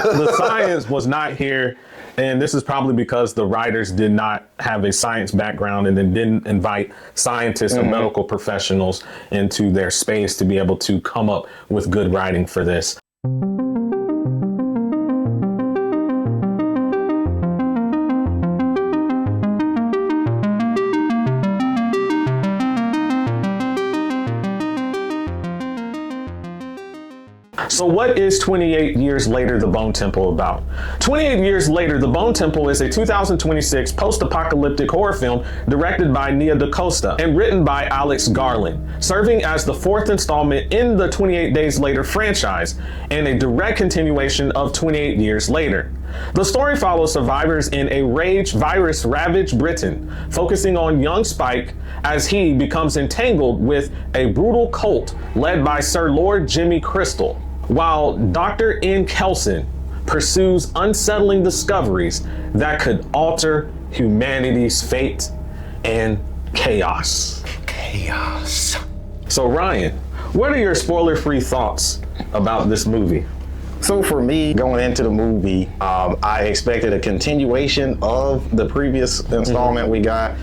the science was not here. And this is probably because the writers did not have a science background and then didn't invite scientists or medical professionals into their space to be able to come up with good writing for this. So what is 28 Years Later, The Bone Temple about? 28 Years Later, The Bone Temple is a 2026 post-apocalyptic horror film directed by Nia DaCosta and written by Alex Garland, serving as the fourth installment in the 28 Days Later franchise and a direct continuation of 28 Years Later. The story follows survivors in a rage virus-ravaged Britain, focusing on young Spike as he becomes entangled with a brutal cult led by Sir Lord Jimmy Crystal, while Dr. N. Kelson pursues unsettling discoveries that could alter humanity's fate and chaos. Chaos. So Ryan, what are your spoiler-free thoughts about this movie? So for me, going into the movie, I expected a continuation of the previous installment we got.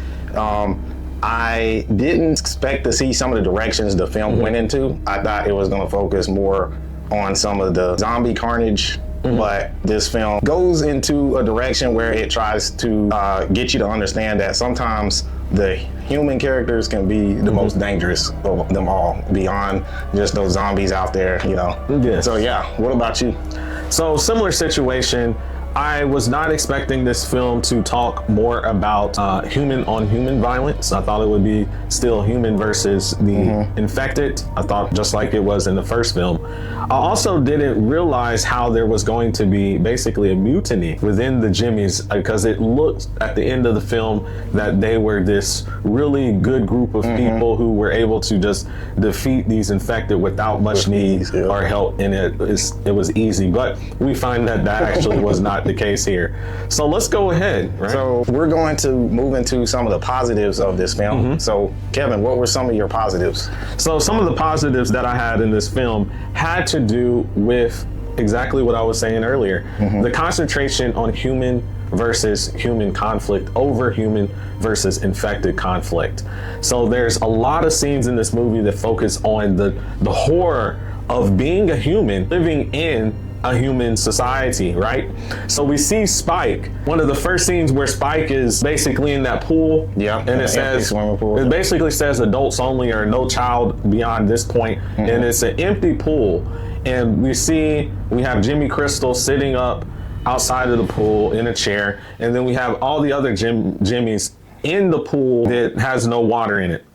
I didn't expect to see some of the directions the film went into. I thought it was going to focus more on some of the zombie carnage, but this film goes into a direction where it tries to get you to understand that sometimes the human characters can be the most dangerous of them all, beyond just those zombies out there, you know. Yes. So yeah, what about you? So similar situation. I was not expecting this film to talk more about human on human violence. I thought it would be still human versus the infected. I thought just like it was in the first film. I also didn't realize how there was going to be basically a mutiny within the Jimmies, because it looked at the end of the film that they were this really good group of people who were able to just defeat these infected without much need or help, and it was easy. But we find that that actually was not the case here. So let's go ahead. Right? So we're going to move into some of the positives of this film. So Kevin, what were some of your positives? So some of the positives that I had in this film had to do with exactly what I was saying earlier. The concentration on human versus human conflict over human versus infected conflict. So there's a lot of scenes in this movie that focus on the horror of being a human living in a human society, right? So we see Spike, one of the first scenes where Spike is basically in that pool. Yeah. And it says, swimming pool. it basically says adults only or no child beyond this point. And it's an empty pool. And we have Jimmy Crystal sitting up outside of the pool in a chair. And then we have all the other Jimmies in the pool that has no water in it.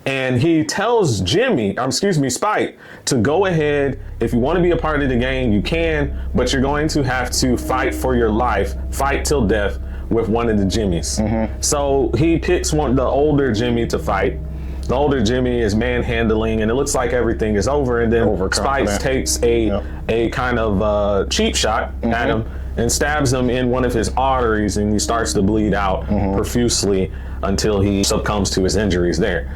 And he tells Spike, to go ahead. If you want to be a part of the game, you can, but you're going to have to fight for your life, fight till death with one of the Jimmies. So he picks the older Jimmy to fight. The older Jimmy is manhandling, and it looks like everything is over. And then Spike takes a kind of cheap shot at him and stabs him in one of his arteries, and he starts to bleed out profusely until he succumbs to his injuries there.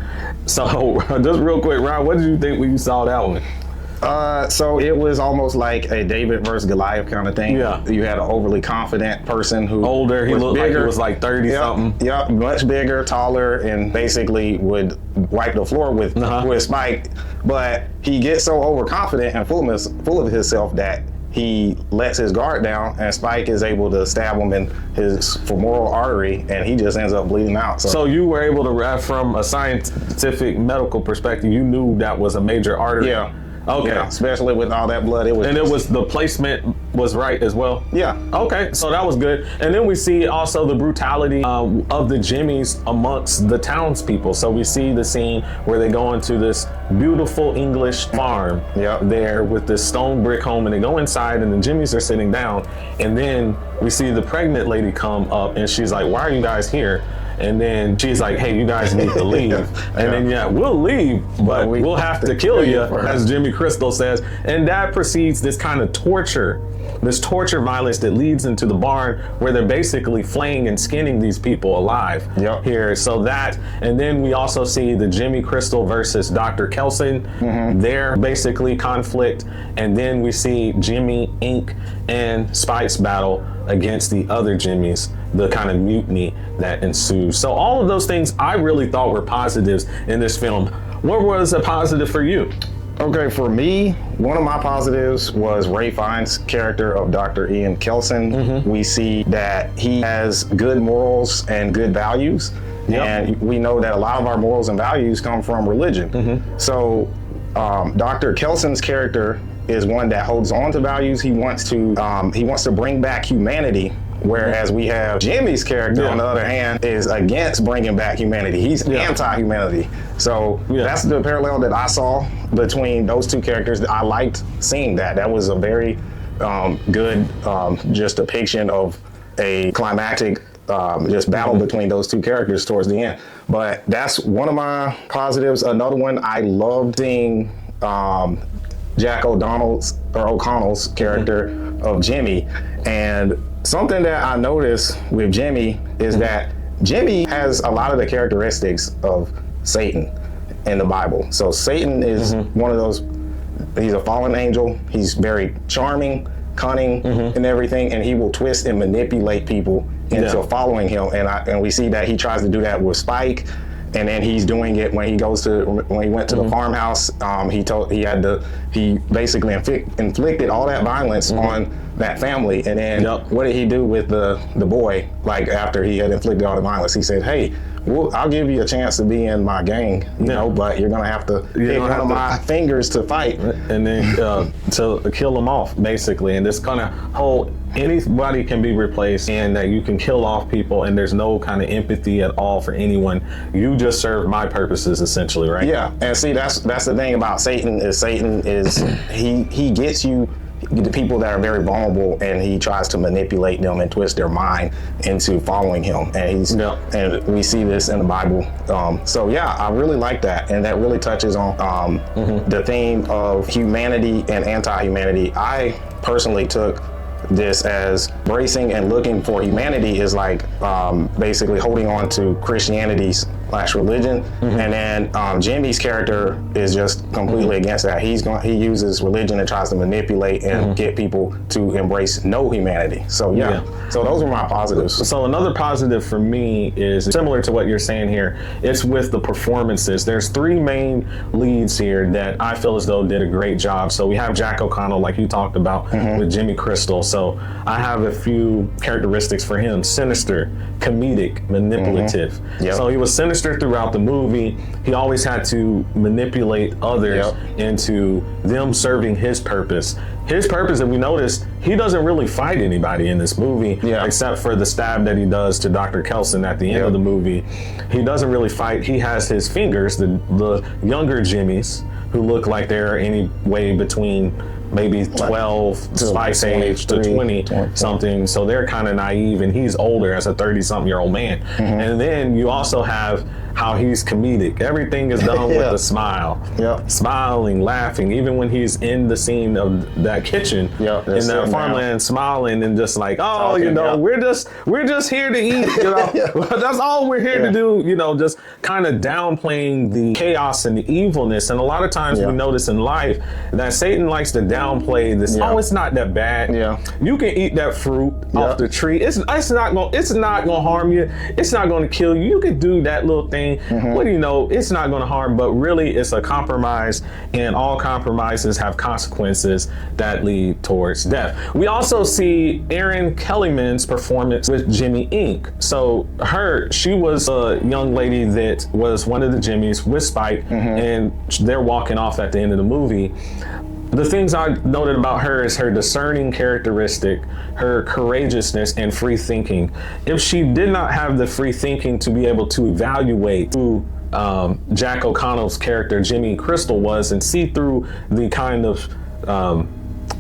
So just real quick, Ryan, what did you think when you saw that one? So it was almost like a David versus Goliath kind of thing. Yeah. You had an overly confident person who older, he looked bigger, like he was like 30 something. Yep, much bigger, taller, and basically would wipe the floor with Spike. But he gets so overconfident and full of himself that he lets his guard down, and Spike is able to stab him in his femoral artery, and he just ends up bleeding out. So you were able to, from a scientific medical perspective, you knew that was a major artery. Yeah. Okay. Yeah, especially with all that blood, it was the placement was right as well. Yeah. Okay, so that was good. And then we see also the brutality of the Jimmies amongst the townspeople. So we see the scene where they go into this beautiful English farm there with this stone brick home, and they go inside, and the Jimmies are sitting down, and then we see the pregnant lady come up, and she's like, "Why are you guys here?" And then she's like, "Hey, you guys need to leave." And then, we'll leave, but we'll have to kill you, as Jimmy Crystal says. And that precedes this kind of torture this torture violence that leads into the barn where they're basically flaying and skinning these people alive here. So that, and then we also see the Jimmy Crystal versus Dr. Kelson, their basically conflict. And then we see Jimmy, Ink, and Spike's battle against the other Jimmys, the kind of mutiny that ensues. So all of those things I really thought were positives in this film. What was a positive for you? Okay, for me, one of my positives was Ray Fiennes' character of Dr. Ian Kelson. We see that he has good morals and good values. And we know that a lot of our morals and values come from religion. So Dr. Kelson's character is one that holds on to values. He wants to bring back humanity. Whereas we have Jimmy's character, on the other hand, is against bringing back humanity. He's anti-humanity. So that's the parallel that I saw between those two characters. I liked seeing that. That was a very good just depiction of a climactic just battle between those two characters towards the end. But that's one of my positives. Another one, I loved seeing Jack O'Connell's character of Jimmy. And something that I noticed with Jimmy is that Jimmy has a lot of the characteristics of Satan in the Bible. So Satan is one of those, he's a fallen angel. He's very charming, cunning, and everything, and he will twist and manipulate people into following him. And we see that he tries to do that with Spike. And then he's doing it when he went to the farmhouse. He basically inflicted all that violence on that family. And then what did he do with the boy? Like after he had inflicted all the violence, he said, "Hey, I'll give you a chance to be in my gang, you know, but you're gonna have to pick one of my fingers to fight." And then to kill them off, basically. And this kind of whole, anybody can be replaced, and that you can kill off people, and there's no kind of empathy at all for anyone. You just serve my purposes, essentially, right? Yeah, and see, that's the thing about Satan is he gets you the people that are very vulnerable, and he tries to manipulate them and twist their mind into following him. And and we see this in the Bible. So yeah, I really like that, and that really touches on the theme of humanity and anti-humanity. I personally took this as embracing and looking for humanity is like basically holding on to Christianity's religion, and then Jimmy's character is just completely against that. He uses religion and tries to manipulate and get people to embrace no humanity. So so those are my positives. So another positive for me is similar to what you're saying here. It's with the performances. There's three main leads here that I feel as though did a great job. So we have Jack O'Connell, like you talked about, with Jimmy Crystal. So I have a few characteristics for him: sinister, comedic, manipulative. So he was sinister throughout the movie. He always had to manipulate others into them serving his purpose. His purpose, that we noticed, he doesn't really fight anybody in this movie, except for the stab that he does to Dr. Kelson at the end of the movie. He doesn't really fight. He has his fingers, the younger Jimmys, who look like they're anyway between maybe 12 Spike's age to 20 something. So they're kind of naive, and he's older as a 30-something-year-old man. And then you also have how he's comedic. Everything is done with a smile. Smiling, laughing, even when he's in the scene of that kitchen in that farmland, smiling and just like, oh, you know, we're just here to eat, you know. That's all we're here to do, you know, just kind of downplaying the chaos and the evilness. And a lot of times we notice in life that Satan likes to downplay this. Oh, it's not that bad. You can eat that fruit off the tree. It's not gonna harm you. It's not gonna kill you. You can do that little thing. What do you know? It's not going to harm, but really it's a compromise, and all compromises have consequences that lead towards death. We also see Erin Kellyman's performance with Jimmy Ink. So she was a young lady that was one of the Jimmys with Spike, and they're walking off at the end of the movie. The things I noted about her is her discerning characteristic, her courageousness, and free thinking. If she did not have the free thinking to be able to evaluate who Jack O'Connell's character, Jimmy Crystal, was, and see through the kind of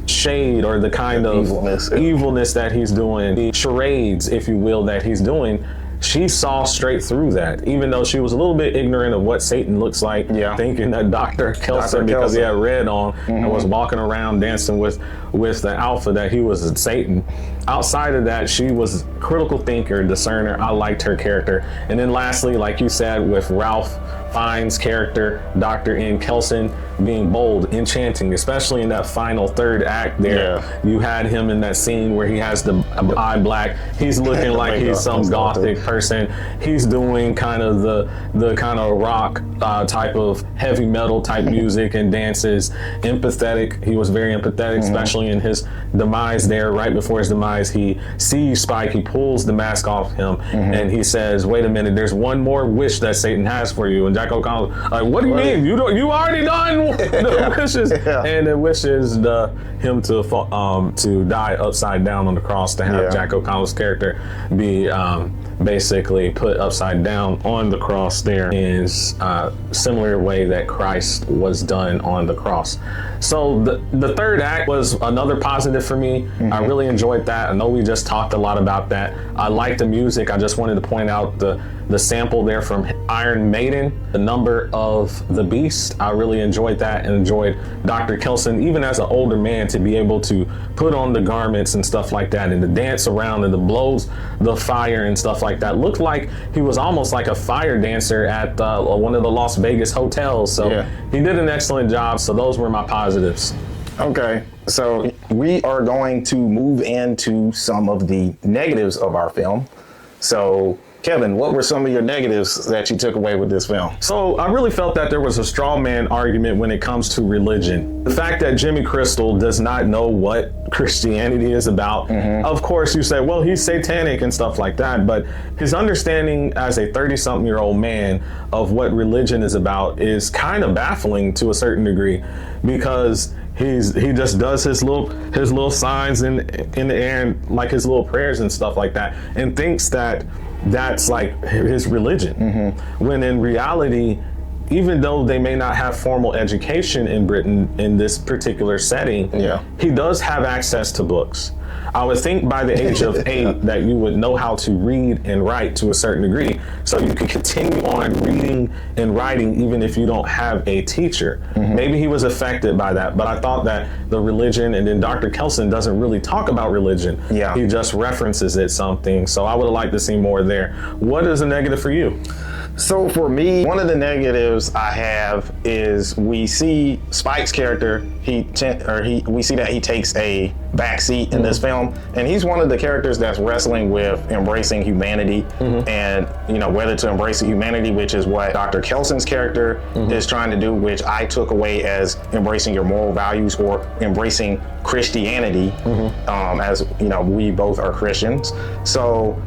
shade or the kind of evilness that he's doing, the charades, if you will, that he's doing, she saw straight through that, even though she was a little bit ignorant of what Satan looks like, thinking that Dr. Kelson, because he had red on and was walking around dancing with the alpha, that he was Satan. Outside of that, she was a critical thinker, discerner. I liked her character. And then lastly, like you said, with Ralph Fiennes' character, Dr. N. Kelson, being bold, enchanting, especially in that final third act there. You had him in that scene where he has the eye black. He's looking like he's some gothic person. He's doing kind of the kind of rock type of heavy metal type music and dances. Empathetic. He was very empathetic, especially in his demise there. Right before his demise, he sees Spike. He pulls the mask off him and he says, "Wait a minute, there's one more wish that Satan has for you." And Jack O'Connell, like, "What do you mean? You already done the wishes." And it wishes him to die upside down on the cross, to have Jack O'Connell's character be basically put upside down on the cross there in similar way that Christ was done on the cross. So the third act was another positive for me. I really enjoyed that. I know we just talked a lot about that. I liked the music. I just wanted to point out the sample there from Iron Maiden, The Number of the Beast. I really enjoyed that and enjoyed Dr. Kelson, even as an older man, to be able to put on the garments and stuff like that and to dance around and to blows the fire and stuff like that. Looked like he was almost like a fire dancer at one of the Las Vegas hotels. So he did an excellent job. So those were my positives. Okay, so we are going to move into some of the negatives of our film. So Kevin, what were some of your negatives that you took away with this film? So I really felt that there was a straw man argument when it comes to religion. The fact that Jimmy Crystal does not know what Christianity is about. Of course, you say, well, he's satanic and stuff like that, but his understanding as a 30-something-year-old man of what religion is about is kind of baffling to a certain degree, because he just does his little signs in the air and like his little prayers and stuff like that, and thinks that that's like his religion. When in reality, even though they may not have formal education in Britain in this particular setting, he does have access to books. I would think by the age of 8 that you would know how to read and write to a certain degree, so you could continue on reading and writing even if you don't have a teacher. Maybe he was affected by that, but I thought that the religion, and then Dr. Kelson doesn't really talk about religion. He just references it something. So I would have liked to see more there. What is a negative for you? So for me, one of the negatives I have is we see Spike's character, we see that he takes a back seat in this film, and he's one of the characters that's wrestling with embracing humanity and, you know, whether to embrace humanity, which is what Dr. Kelson's character is trying to do, which I took away as embracing your moral values or embracing Christianity, as, you know, we both are Christians. So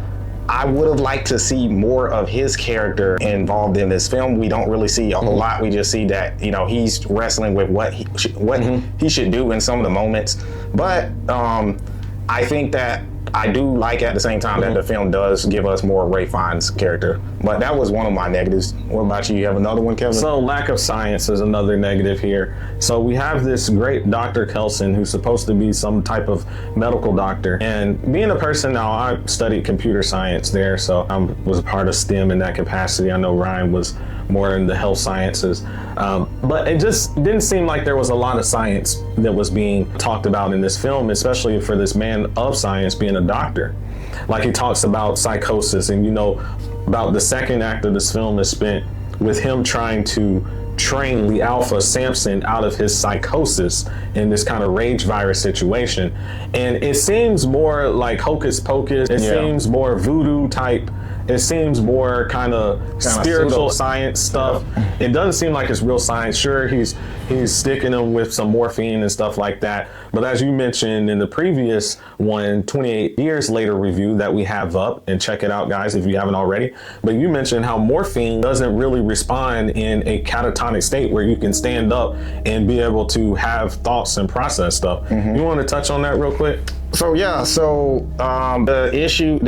I would have liked to see more of his character involved in this film. We don't really see a whole lot. We just see that, you know, he's wrestling with what he should do in some of the moments. But I think that I do like at the same time that the film does give us more Ray Fiennes' character. But that was one of my negatives. What about you? You have another one, Kevin? So lack of science is another negative here. So we have this great Dr. Kelson who's supposed to be some type of medical doctor. And being a person now, I studied computer science there, so I was a part of STEM in that capacity. I know Ryan was more in the health sciences. But it just didn't seem like there was a lot of science that was being talked about in this film, especially for this man of science being a doctor. Like, he talks about psychosis, and you know, about the second act of this film is spent with him trying to train the alpha Samson out of his psychosis in this kind of rage virus situation. And it seems more like hocus pocus. It seems more voodoo type. It seems more kind of spiritual science stuff. It doesn't seem like it's real science. Sure, he's sticking them with some morphine and stuff like that. But as you mentioned in the previous one, 28 years later review that we have up, and check it out, guys, if you haven't already. But you mentioned how morphine doesn't really respond in a catatonic state where you can stand up and be able to have thoughts and process stuff. You want to touch on that real quick? So the issue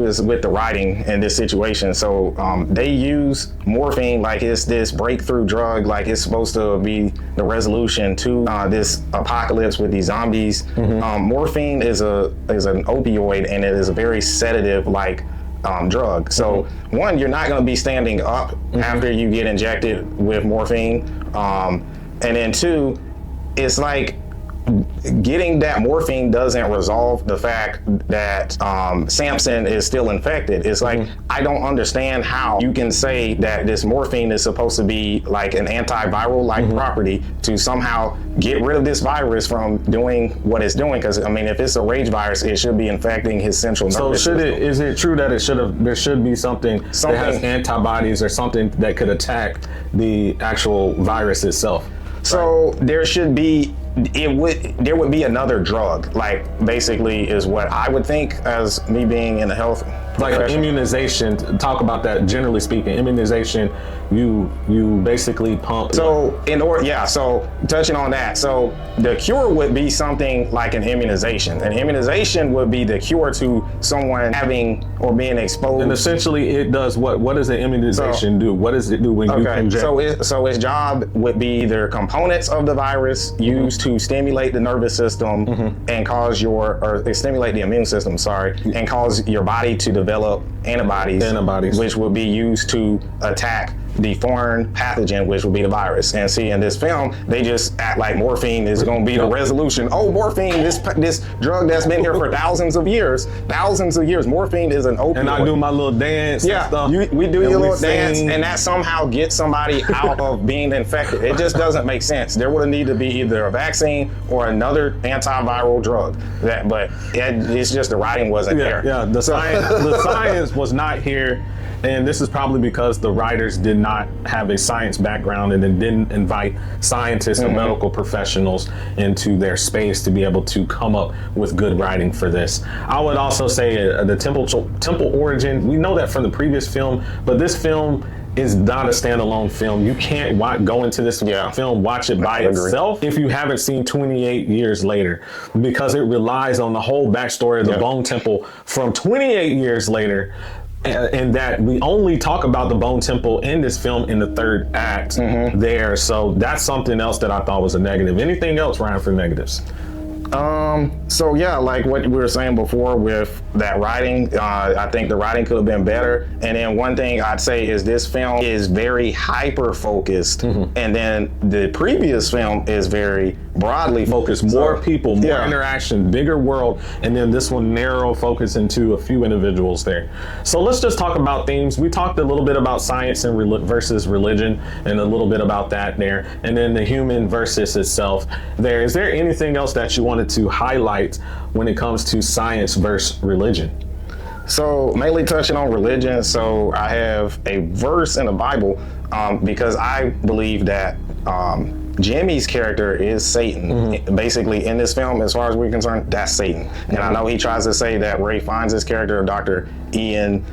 is with the writing in this situation. So they use morphine like it's this breakthrough drug, like it's supposed to be the resolution to this apocalypse with these zombies. Morphine is an opioid, and it is a very sedative, like drug. So one, you're not going to be standing up after you get injected with morphine, and then two, it's like getting that morphine doesn't resolve the fact that Samson is still infected. It's like, I don't understand how you can say that this morphine is supposed to be like an antiviral like property to somehow get rid of this virus from doing what it's doing. Because I mean, if it's a rage virus, it should be infecting his central nervous system. Is it true that there should be something that has antibodies or something that could attack the actual virus itself? So there should be, there would be another drug, like basically is what I would think as me being in the health like immunization. Talk about that. Generally speaking, immunization, you basically pump. So so touching on that, so the cure would be something like an immunization. An immunization would be the cure to someone having or being exposed. And essentially, it does what? What does the immunization do? What does it do when you inject? So its job would be the components of the virus used to stimulate the nervous system and cause stimulate the immune system. And cause your body to develop antibodies, which will be used to attack the foreign pathogen, which will be the virus. And see, in this film, they just act like morphine is going to be the resolution. Oh, morphine, this drug that's been here for thousands of years. Morphine is an opioid. And I do my little dance. Yeah, and stuff, we do your little dance, and that somehow gets somebody out of being infected. It just doesn't make sense. There would need to be either a vaccine or another antiviral drug. But it's just the writing wasn't there. Yeah, the science was not here. And this is probably because the writers did not have a science background and then didn't invite scientists and medical professionals into their space to be able to come up with good writing for this. I would also say the temple origin, we know that from the previous film, but this film is not a standalone film. You can't go into this film, watch it by itself if you haven't seen 28 years later, because it relies on the whole backstory of the Bone Temple from 28 years later. And that we only talk about the Bone Temple in this film in the third act there. So that's something else that I thought was a negative. Anything else, Ryan, for negatives? So yeah, like what we were saying before with that writing, I think the writing could have been better. And then one thing I'd say is this film is very hyper focused, and then the previous film is very broadly focused. More people, more interaction, bigger world, and then this one narrow focus into a few individuals there. So let's just talk about themes. We talked a little bit about science and versus religion, and a little bit about that there, and then the human versus itself there. Is there anything else that you wanted to highlight when it comes to science versus religion? So mainly touching on religion. So I have a verse in the Bible because I believe that Jimmy's character is Satan. Basically in this film, as far as we're concerned, that's Satan. And I know he tries to say that Ray finds his character, Dr. Ian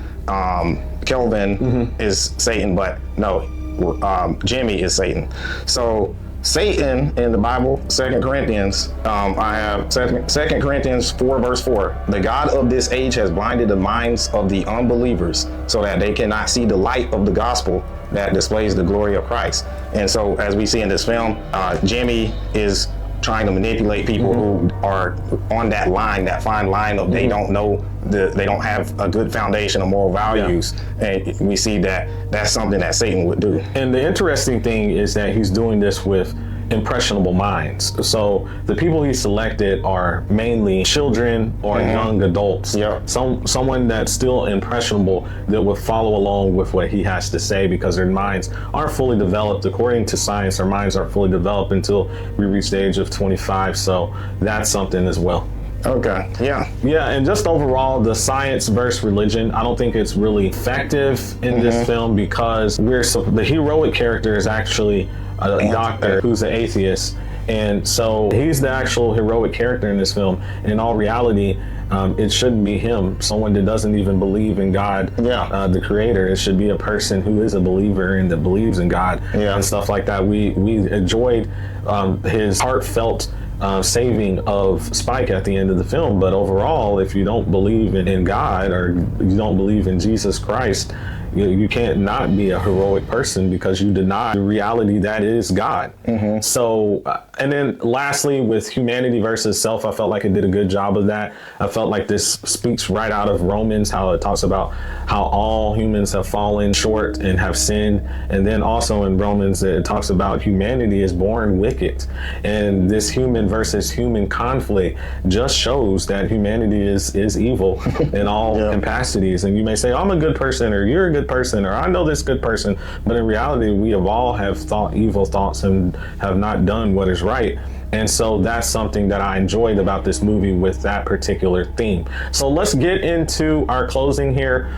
Kelvin, is Satan, but no, Jimmy is Satan. So Satan in the Bible, 2 Corinthians, I have 2 Corinthians 4 verse 4. The God of this age has blinded the minds of the unbelievers so that they cannot see the light of the gospel that displays the glory of Christ. And so as we see in this film, Jimmy is trying to manipulate people who are on that line, that fine line of they don't know, they don't have a good foundation of moral values. And we see that that's something that Satan would do. And the interesting thing is that he's doing this with impressionable minds. So the people he selected are mainly children or young adults. Someone that's still impressionable that will follow along with what he has to say, because their minds aren't fully developed. According to science, our minds aren't fully developed until we reach the age of 25. So that's something as well. Okay, yeah, and just overall, the science versus religion, I don't think it's really effective in this film, because the heroic character is actually a doctor who's an atheist, and so he's the actual heroic character in this film. And in all reality, it shouldn't be him, someone that doesn't even believe in God, the creator. It should be a person who is a believer and that believes in God and stuff like that. We enjoyed his heartfelt saving of Spike at the end of the film, but overall, if you don't believe in God, or you don't believe in Jesus Christ, you can't not be a heroic person because you deny the reality that is God. So, and then lastly, with humanity versus self, I felt like it did a good job of that. I felt like this speaks right out of Romans, how it talks about how all humans have fallen short and have sinned. And then also in Romans, it talks about humanity is born wicked. And this human versus human conflict just shows that humanity is evil in all capacities. And you may say, I'm a good person, or you're a good person, or I know this good person. But in reality, we have thought evil thoughts and have not done what is right. And so that's something that I enjoyed about this movie with that particular theme. So let's get into our closing here.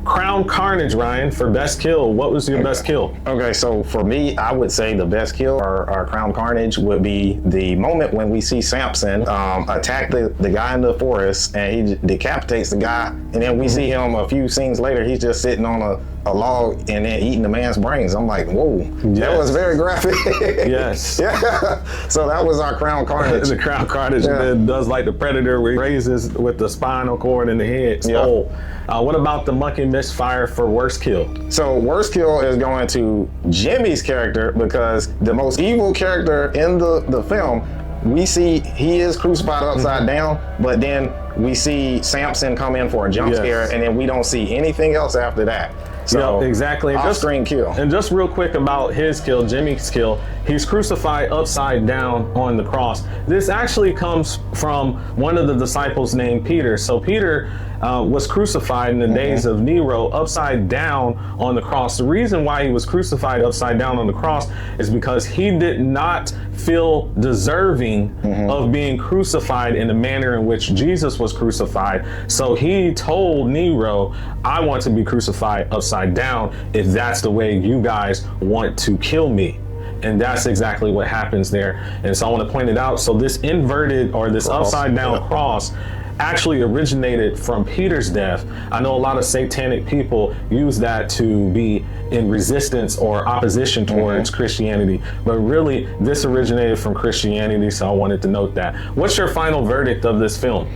Crown Carnage, Ryan, for best kill. What was your best kill? Okay, so for me, I would say the best kill or Crown Carnage would be the moment when we see Samson attack the guy in the forest, and he decapitates the guy, and then we see him a few scenes later, he's just sitting on a log and then eating the man's brains. I'm like, whoa, that was very graphic. Yes. Yeah. So that was our Crown Carnage. The Crown Carnage does like the Predator, where he raises with the spinal cord in the head. So, what about the monkey Misfire for worst kill? So worst kill is going to Jimmy's character, because the most evil character in the film, we see he is crucified upside down, but then we see Samson come in for a jump scare, and then we don't see anything else after that. So exactly. Off-screen kill. And just real quick about his kill, Jimmy's kill, he's crucified upside down on the cross. This actually comes from one of the disciples named Peter. So Peter was crucified in the days of Nero upside down on the cross. The reason why he was crucified upside down on the cross is because he did not feel deserving of being crucified in the manner in which Jesus was crucified. So he told Nero, I want to be crucified upside down if that's the way you guys want to kill me. And that's exactly what happens there. And so I want to point it out. So this inverted or this upside down cross actually originated from Peter's death. I know a lot of satanic people use that to be in resistance or opposition towards Christianity, but really this originated from Christianity, so I wanted to note that. What's your final verdict of this film?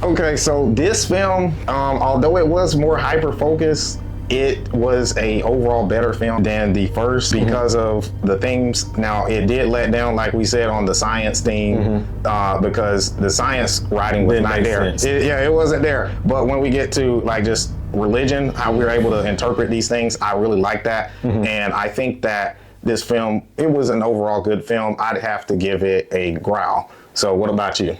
Okay, so this film, although it was more hyper-focused, it was a overall better film than the first because of the themes. Now, it did let down, like we said, on the science theme because the science writing was not there. It wasn't there. But when we get to like just religion, how we were able to interpret these things, I really like that. And I think that this film, it was an overall good film. I'd have to give it a growl. So what about you?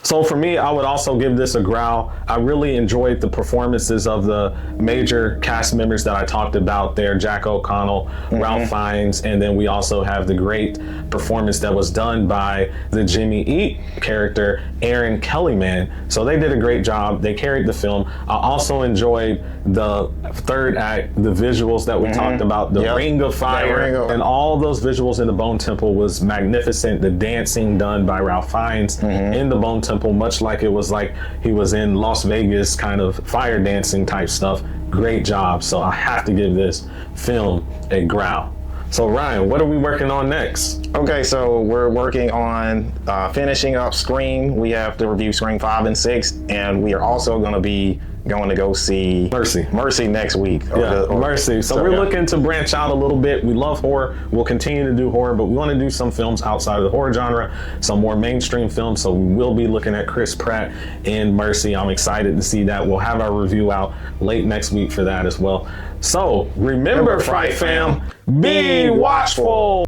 So for me, I would also give this a growl. I really enjoyed the performances of the major cast members that I talked about there, Jack O'Connell, Ralph Fiennes, and then we also have the great performance that was done by the Jimmy Eat character, Aaron Kellyman. So they did a great job. They carried the film. I also enjoyed the third act, the visuals that we talked about, the Ring of Fire, and all those visuals in the Bone Temple was magnificent. The dancing done by Ralph Fiennes in the Bone Temple, much like it was like he was in Las Vegas kind of fire dancing type stuff. Great job. So I have to give this film a growl. So Ryan, what are we working on next? Okay, so we're working on finishing up Scream. We have to review Scream 5 and 6, and we are also going to go see Mercy next week. Mercy. So we're looking to branch out a little bit. We love horror. We'll continue to do horror, but we want to do some films outside of the horror genre, some more mainstream films. So we will be looking at Chris Pratt in Mercy. I'm excited to see that. We'll have our review out late next week for that as well. So remember, Fright fam, be watchful.